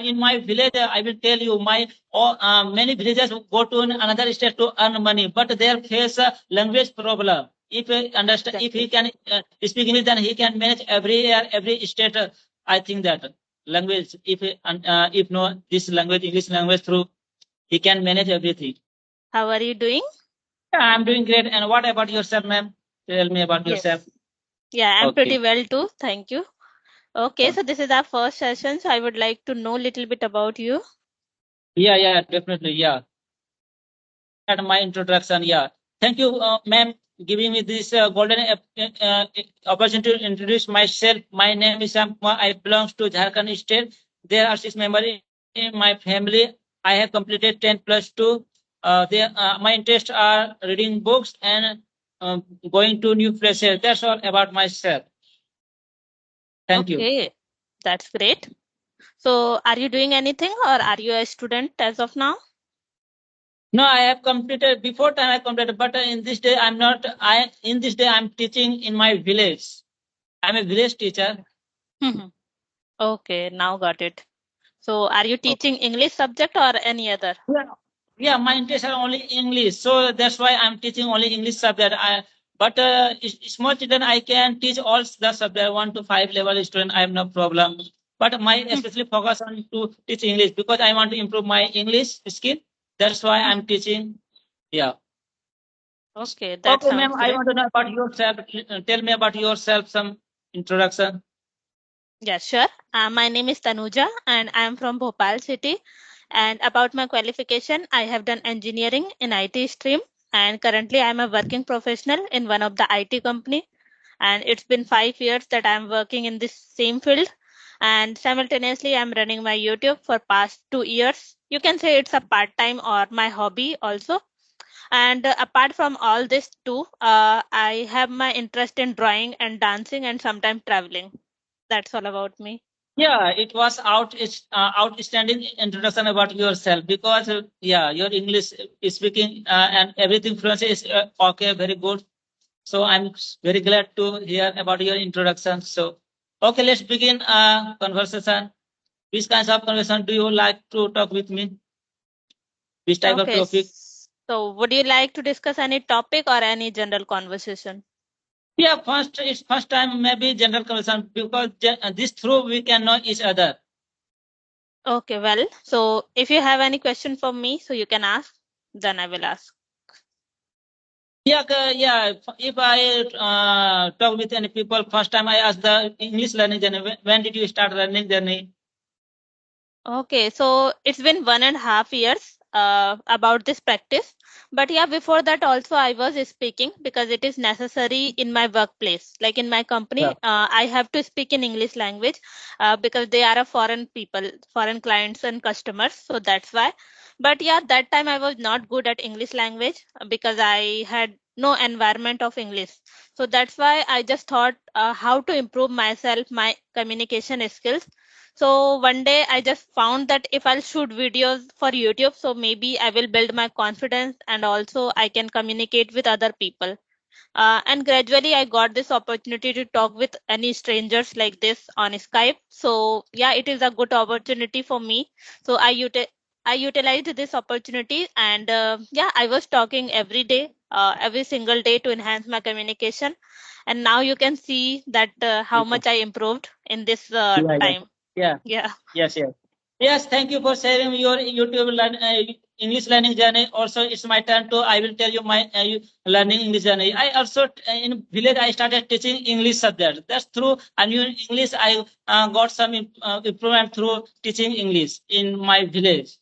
in my village, I will tell you, many villagers go to another state to earn money, but they face a language problem. If understand, if he can speak English, then he can manage every year, every state. I think that language, if no this language, English language through, he can manage everything. How are you doing? Yeah, I'm doing great. And what about yourself, ma'am? Tell me about yourself. Yeah, I'm Okay. pretty well too. Thank you. Okay, so this is our first session. So I would like to know a little bit about you. Yeah, definitely. Yeah. At my introduction, yeah. Thank you, ma'am, giving me this golden opportunity to introduce myself. My name is Sam. I belong to Jharkhand state. There are 6 members in my family. I have completed 10 plus 2. My interests are reading books and going to new places. That's all about myself. Thank you. Okay, that's great. So are you doing anything or are you a student as of now? No, I have completed before time. I completed, but in this day I'm not. In this day I'm teaching in my village. I'm a village teacher. Okay, now got it. So are you teaching English subject or any other? Yeah, my interests are only English, so that's why I'm teaching only English subject. But small children, I can teach all the subject 1 to 5 level student. I have no problem. But my especially focus on to teach English because I want to improve my English skill. That's why I'm teaching. Yeah. Okay, that Okay, ma'am. sounds I great. want to know about yourself. Tell me about yourself. Some introduction. Yeah, sure. My name is Tanuja and I am from Bhopal city. And about my qualification, I have done engineering in IT stream and currently I am a working professional in one of the IT company. And it's been 5 years that I'm working in this same field. And simultaneously, I'm running my YouTube for past 2 years. You can say it's a part-time or my hobby also. And apart from all this too, I have my interest in drawing and dancing and sometimes traveling. That's all about me. Yeah, it was outstanding introduction about yourself because yeah, your English speaking and everything fluency is okay, very good. So I'm very glad to hear about your introduction. So okay, let's begin conversation. Which kinds of conversation do you like to talk with me? Which type of Okay. topic? So would you like to discuss any topic or any general conversation? Yeah, first it's first time maybe general conversation because this through we can know each other. Okay, well, so if you have any question for me, so you can ask, then I will ask. Yeah, yeah. If I talk with any people, first time I ask the English learning journey. When did you start learning journey? Okay, so it's been 1.5 years about this practice. But yeah, before that also I was speaking because it is necessary in my workplace. Like in my company, Yeah. I have to speak in English language because they are a foreign people, foreign clients and customers. So that's why. But yeah, that time I was not good at English language because I had no environment of English. So that's why I just thought how to improve myself, my communication skills. So one day I just found that if I'll shoot videos for YouTube, so maybe I will build my confidence and also I can communicate with other people. And gradually I got this opportunity to talk with any strangers like this on Skype. So yeah, it is a good opportunity for me. So I utilized this opportunity and yeah, I was talking every day, every single day to enhance my communication. And now you can see that how much I improved in this Yeah, yeah, time. yeah. Yeah. Yes. Yes, thank you for sharing your YouTube English learning journey. Also, it's my turn to. I will tell you my learning English journey. I also in village I started teaching English subject. That's through I knew English. I got some improvement through teaching English in my village.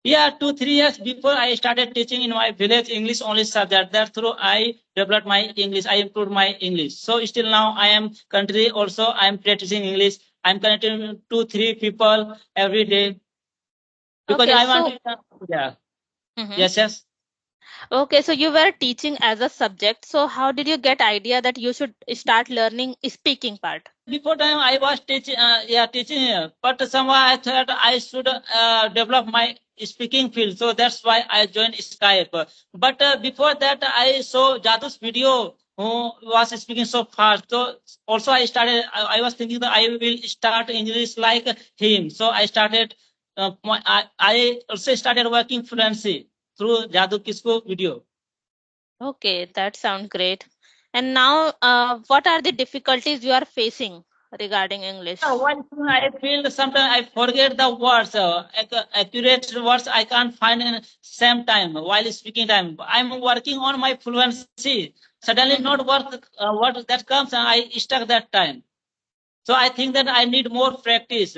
Yeah, 2 3 years before I started teaching in my village English only subject. That through I developed my English. I improved my English. So still now I am country also. I am practicing English. I'm connecting with 2 3 people every day because Okay, I want so to. Yeah. mhm. Yes. Okay, so you were teaching as a subject. So how did you get idea that you should start learning speaking part? Before time I was teaching. Teaching here, but somehow I thought I should develop my speaking field. So that's why I joined Skype. But before that, I saw Jadu's video. who was speaking so fast. So also I was thinking that I will start English like him. So I started. I also started working fluency through Jadu Kisko video. Okay, that sounds great. And now, what are the difficulties you are facing regarding Yeah, English? one thing I feel sometimes I forget the words, accurate words I can't find in same time while speaking time. I'm working on my fluency. Suddenly, not Mhm. what that comes, and I stuck that time. So I think that I need more practice.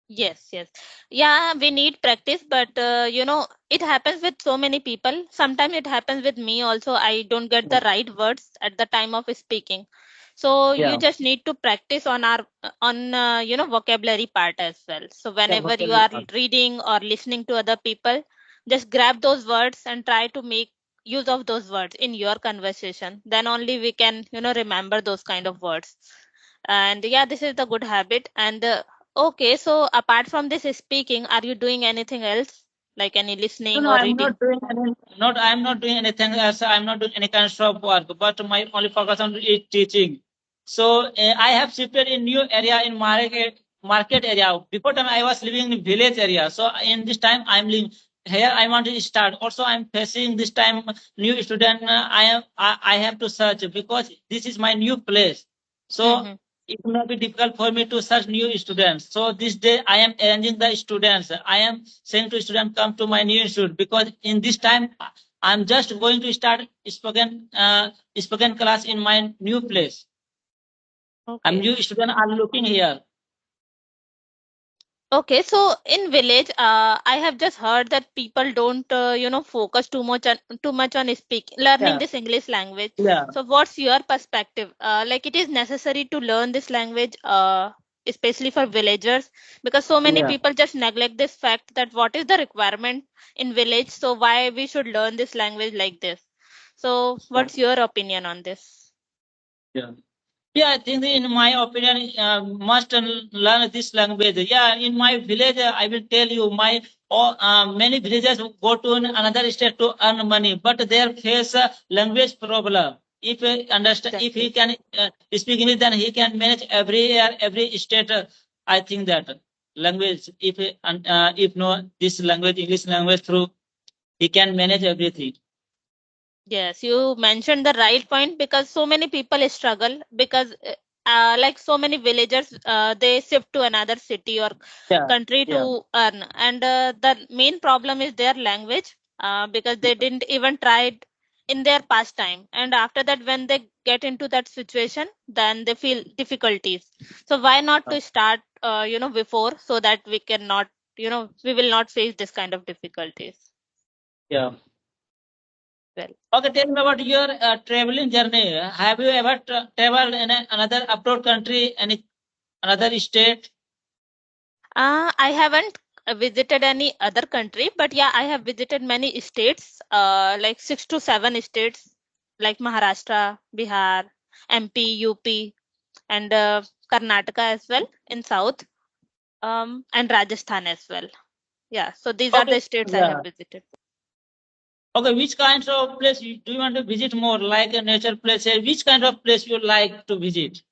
Yes, yes. Yeah, we need practice, but it happens with so many people. Sometimes it happens with me also. I don't get the right words at the time of speaking. So you Yeah, just need to practice on our on vocabulary part as well. So yeah, whenever you vocabulary are part. reading or listening to other people, just grab those words and try to make use of those words in your conversation. Then only we can, remember those kind of words. And yeah, this is the good habit. And okay, so apart from this speaking, are you doing anything else, like any No, listening no, or I'm reading? not doing any. Not, I'm not doing anything else. I'm not doing any kind of work. But my only focus on is teaching. So I have shifted in new area in market area. Before time I was living in village area. So in this time I'm living here. I want to start. Also I'm facing this time new student. I have to search because this is my new place. So Mm-hmm. it may be difficult for me to search new students. So this day I am arranging the students. I am saying to students come to my new institute because in this time I'm just going to start spoken class in my new place. I'm Okay. new student are looking here. Okay, so in village, I have just heard that people don't, focus too much on learning Yeah, this English language. yeah, So, what's your perspective? Like, it is necessary to learn this language, especially for villagers, because so many yeah, people just neglect this fact that what is the requirement in village. So, why we should learn this language like this? So, yeah. what's your opinion on this? Yeah. Yeah, I think in my opinion, must learn this language. Yeah, in my village, I will tell you, many villagers go to another state to earn money, but they face a language problem. If he understand, if he Exactly. can speak English, then he can manage every year, every state. I think that language, if no this language, English language through, he can manage everything. Yes, you mentioned the right point because so many people struggle because, like so many villagers, they shift to another city or Yeah, country yeah, to earn, and the main problem is their language because they didn't even try it in their past time, and after that, when they get into that situation, then they feel difficulties. So why not to start, before so that we cannot, we will not face this kind of difficulties. yeah. Well. Okay, tell me about your traveling journey. Have you ever traveled in another abroad country, any another state? I haven't visited any other country, but yeah, I have visited many states, like 6 to 7 states, like Maharashtra, Bihar, MP, UP, and Karnataka as well in South, and Rajasthan as well. Yeah, so these are Okay, the states I yeah. have visited. Okay, which kinds of place do you want to visit more, like a nature place? Which kind of place you like to visit?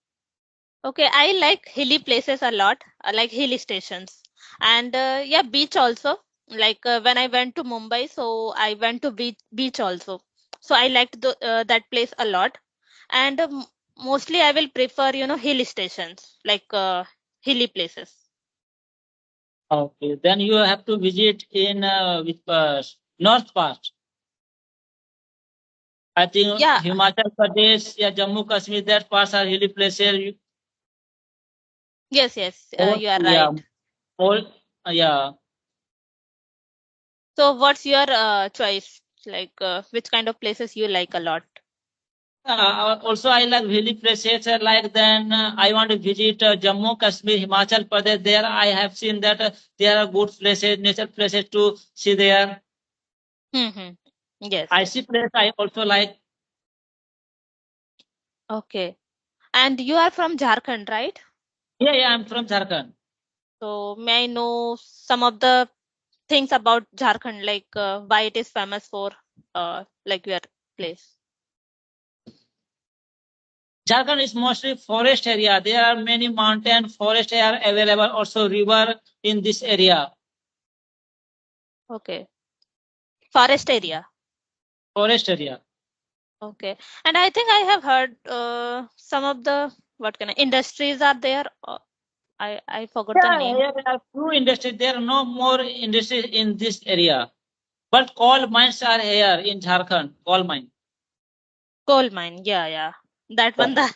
Okay, I like hilly places a lot, like hill stations, and yeah, beach also. Like when I went to Mumbai, so I went to beach also. So I liked that place a lot, and mostly I will prefer hill stations, like hilly places. Okay, then you have to visit in which north part. I think Yeah, Himachal Pradesh, yeah, Jammu Kashmir, that parts are hilly places. yes, yes, All, you are yeah, right. all, yeah. So what's your choice? Like which kind of places you like a lot? Also, I like hilly places like then I want to visit Jammu, Kashmir, Himachal Pradesh. There I have seen that there are good places, nature places to see there. Mm-hmm. Yes, I see yes. place I also like. Okay. And you are from Jharkhand, right? Yeah, yeah, I'm from Jharkhand. So may I know some of the things about Jharkhand, like why it is famous for, like your place? Jharkhand is mostly forest area. There are many mountain forest are available. Also river in this area. Okay. Forest area. Forest area. Okay. And I think I have heard some of the what kind of industries are there. I forgot the Yeah, name. yeah, there are few industries. There are no more industries in this area. But coal mines are here in Jharkhand. Coal mine. Coal mine. Yeah, yeah. That Yeah. one. The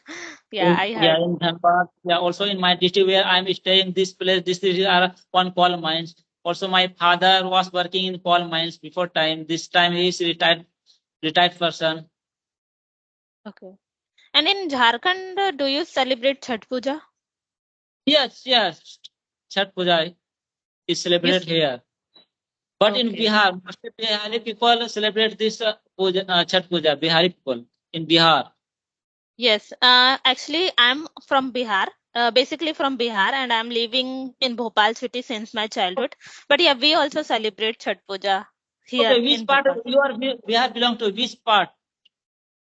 yeah, I Yeah, heard. in Dhanbad. Yeah, also in my district where I'm staying, this place, this is are one coal mines. Also, my father was working in coal mines before time. This time he is retired person. Okay. And in Jharkhand, do you celebrate Chhat Puja? Yes, yes. Chhat Puja is You celebrated s- here. But in okay. Bihar, mostly Bihari people celebrate this Chhat Puja. Bihari people in Bihar. Yes. Actually, I'm from Bihar. Basically from Bihar, and I'm living in Bhopal city since my childhood. But yeah, we also celebrate Chhat Puja here Okay, which in part of Bhopal. you are Bihar belong to? Which part?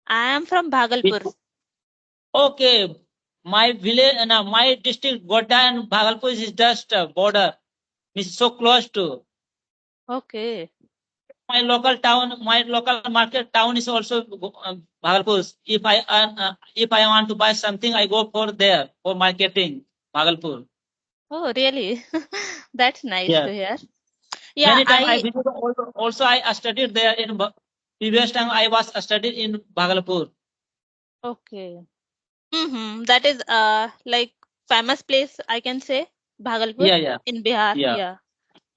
I am from Which, Bhagalpur. okay, my village, no, my district, Godda and Bhagalpur is just a border. It's so close to Okay. my local market town is also Bhagalpur. If I want to buy something, I go for there for marketing. Bhagalpur. Oh, really? That's nice Yeah. to hear. Yeah, Many time I visit also I studied there in previous time I was studied in Bhagalpur. okay. That is like famous place I can say Bhagalpur Yeah, yeah, in Bihar. yeah, Yeah.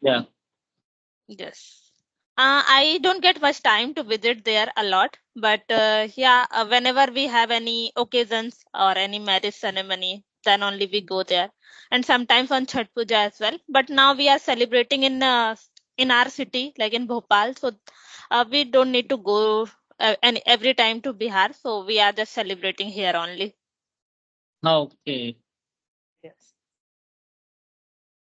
yeah. Yes. I don't get much time to visit there a lot, but yeah, whenever we have any occasions or any marriage ceremony, then only we go there. And sometimes on Chhat Puja as well. But now we are celebrating in our city, like in Bhopal, so we don't need to go any every time to Bihar. So we are just celebrating here only. Okay. Yes.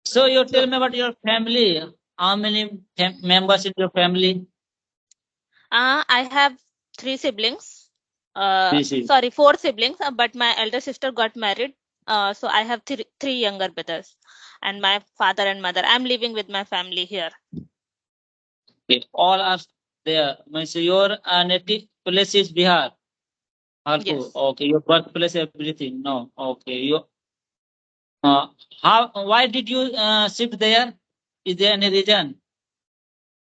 So you tell So me about your family. How many members in your family? I have three siblings. This is Sorry, four siblings, but my elder sister got married. So I have three younger brothers and my father and mother. I'm living with my family here. it. All are there. Means your native place is Bihar. Bhagalpur. Yes. Okay. Your birthplace, everything. No. Okay. You uh, how? Why did you shift there? Is there any reason?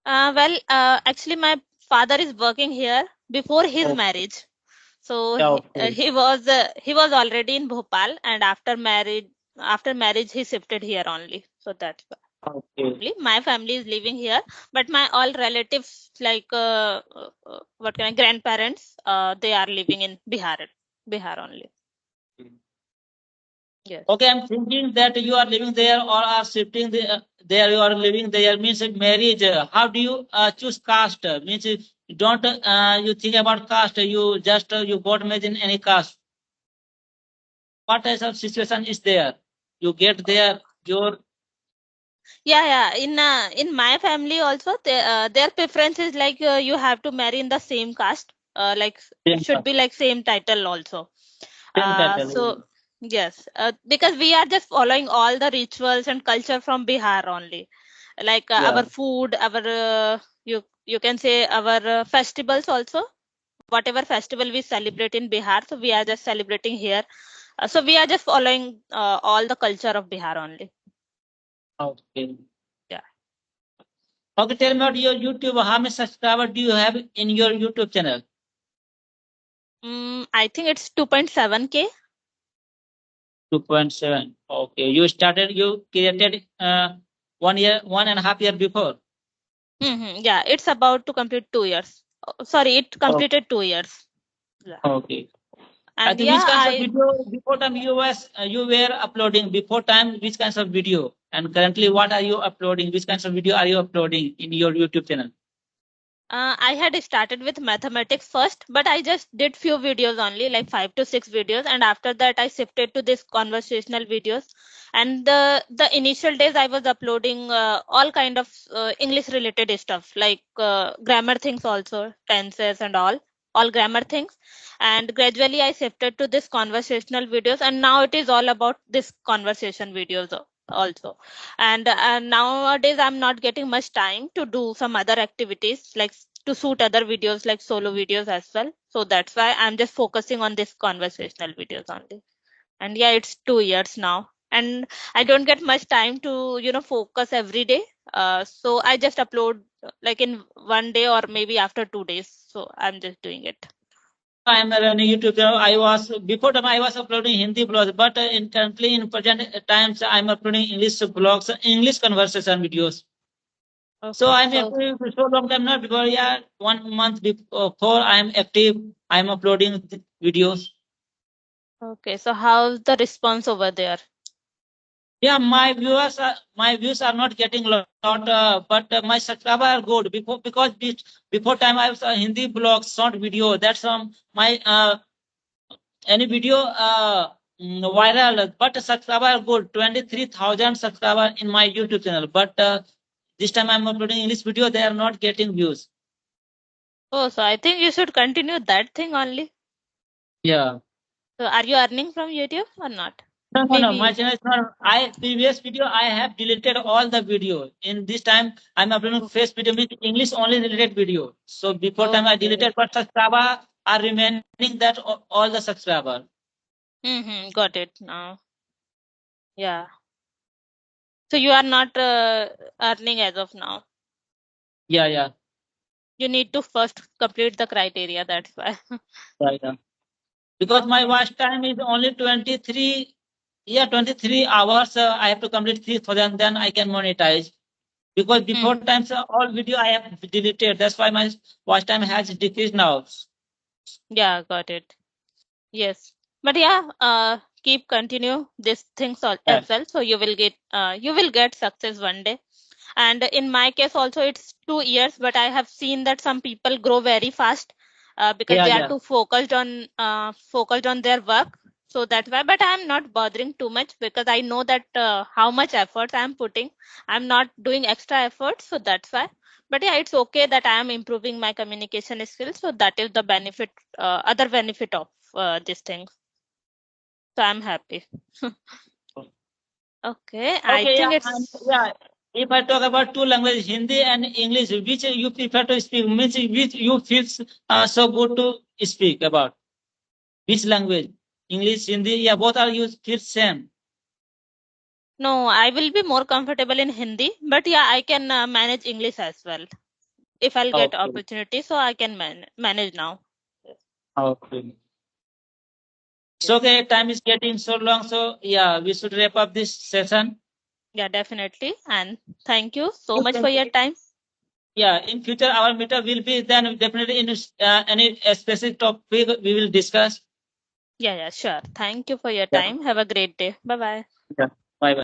Actually, my father is working here before his Oh, marriage. So yeah, okay. he was already in Bhopal, and after marriage he shifted here only. So that's why. Okay. My family is living here, but my all relatives, like what kind of grandparents, they are living in Bihar only. Yes. Okay, I'm thinking that you are living there or are shifting there. You are living there means marriage. How do you choose caste? Means you don't you think about caste. You just you got married in any caste. What type of situation is there? You get there. Your Yeah. In my family also, their preference is like you have to marry in the same caste. Like it same should caste, be like same title also. same So title. yes, because we are just following all the rituals and culture from Bihar only. Like our Yeah. food, our you can say our festivals also. Whatever festival we celebrate in Bihar, so we are just celebrating here. So we are just following all the culture of Bihar only. Okay. Yeah. Okay, tell me about your YouTube. How many subscribers do you have in your YouTube channel? I think it's 2.7K. 2.7. Okay. You created 1 year, 1.5 year before. Yeah, it's about to complete 2 years. Sorry, it Oh, completed 2 years. Yeah. okay. I And think which yeah, kinds of video before time you were uploading before time which kinds of video and currently what are you uploading which kinds of video are you uploading in your YouTube channel? I had started with mathematics first, but I just did few videos only, like 5 to 6 videos, and after that I shifted to this conversational videos. And the initial days I was uploading all kind of English related stuff, like grammar things also, tenses and all. all grammar things. And gradually I shifted to this conversational videos, and now it is all about this conversation videos also. And nowadays I'm not getting much time to do some other activities, like to shoot other videos like solo videos as well. So that's why I'm just focusing on this conversational videos only. And yeah, it's 2 years now, and I don't get much time to focus every day. So I just upload like in one day or maybe after 2 days, so I'm just doing it. I'm running YouTube channel. I was before time I was uploading Hindi blogs, but in currently in present times I'm uploading English blogs, English conversation videos. So Okay, I'm so active for so long time now. Before, yeah, 1 month before I'm active, I'm uploading videos. okay, so how's the response over there? Yeah, my views are not getting lot, but my subscriber are good. Before time I was a Hindi blog short video. That's my any video viral, but subscriber are good. 23,000 subscriber in my YouTube channel. But this time I'm uploading English video. They are not getting views. Oh, so I think you should continue that thing only. Yeah. So are you earning from YouTube or not? No, no, no. My Maybe. channel is not. I previous video I have deleted all the video. In this time I'm uploading Okay. first video with English only related video. So before time I Okay. deleted, but subscriber are remaining that all the subscriber. Mm-hmm. Got it now. Yeah. So you are not earning as of now. Yeah, yeah, You need to first complete the criteria. That's why. right. Because my Okay. watch time is only 23. Yeah, 23 hours. I have to complete 3,000. Then I can monetize. Because before Hmm. times all video I have deleted. That's why my watch time has decreased now. Yeah, got it. Yes. But yeah, keep continue these things Yeah, as well. So you will get success one day. And in my case also it's 2 years, but I have seen that some people grow very fast because yeah, they are yeah. too focused on their work. So that's why. But I'm not bothering too much because I know that how much effort I'm putting. I'm not doing extra effort, so that's why. But yeah, it's okay that I am improving my communication skills. So that is the benefit, other benefit of this thing. So I'm happy. Okay, I Okay, yeah, think and it's yeah. If I talk about two languages, Hindi and English, which you prefer to speak, means which you feel so good to speak about? Which language? English, Hindi, yeah, both are you feel same. no, I will be more comfortable in Hindi, but yeah, I can manage English as well if I'll get Okay, opportunity. So I can manage now. okay. So Yes. okay, time is getting so long, so yeah, we should wrap up this session. Yeah, definitely. And thank you so much Okay. for your time. Yeah, in future our meetup will be then definitely in any specific topic we will discuss. Yeah, yeah, sure. Thank you for your Yeah. time. Have a great day. Bye bye. Yeah. Bye bye.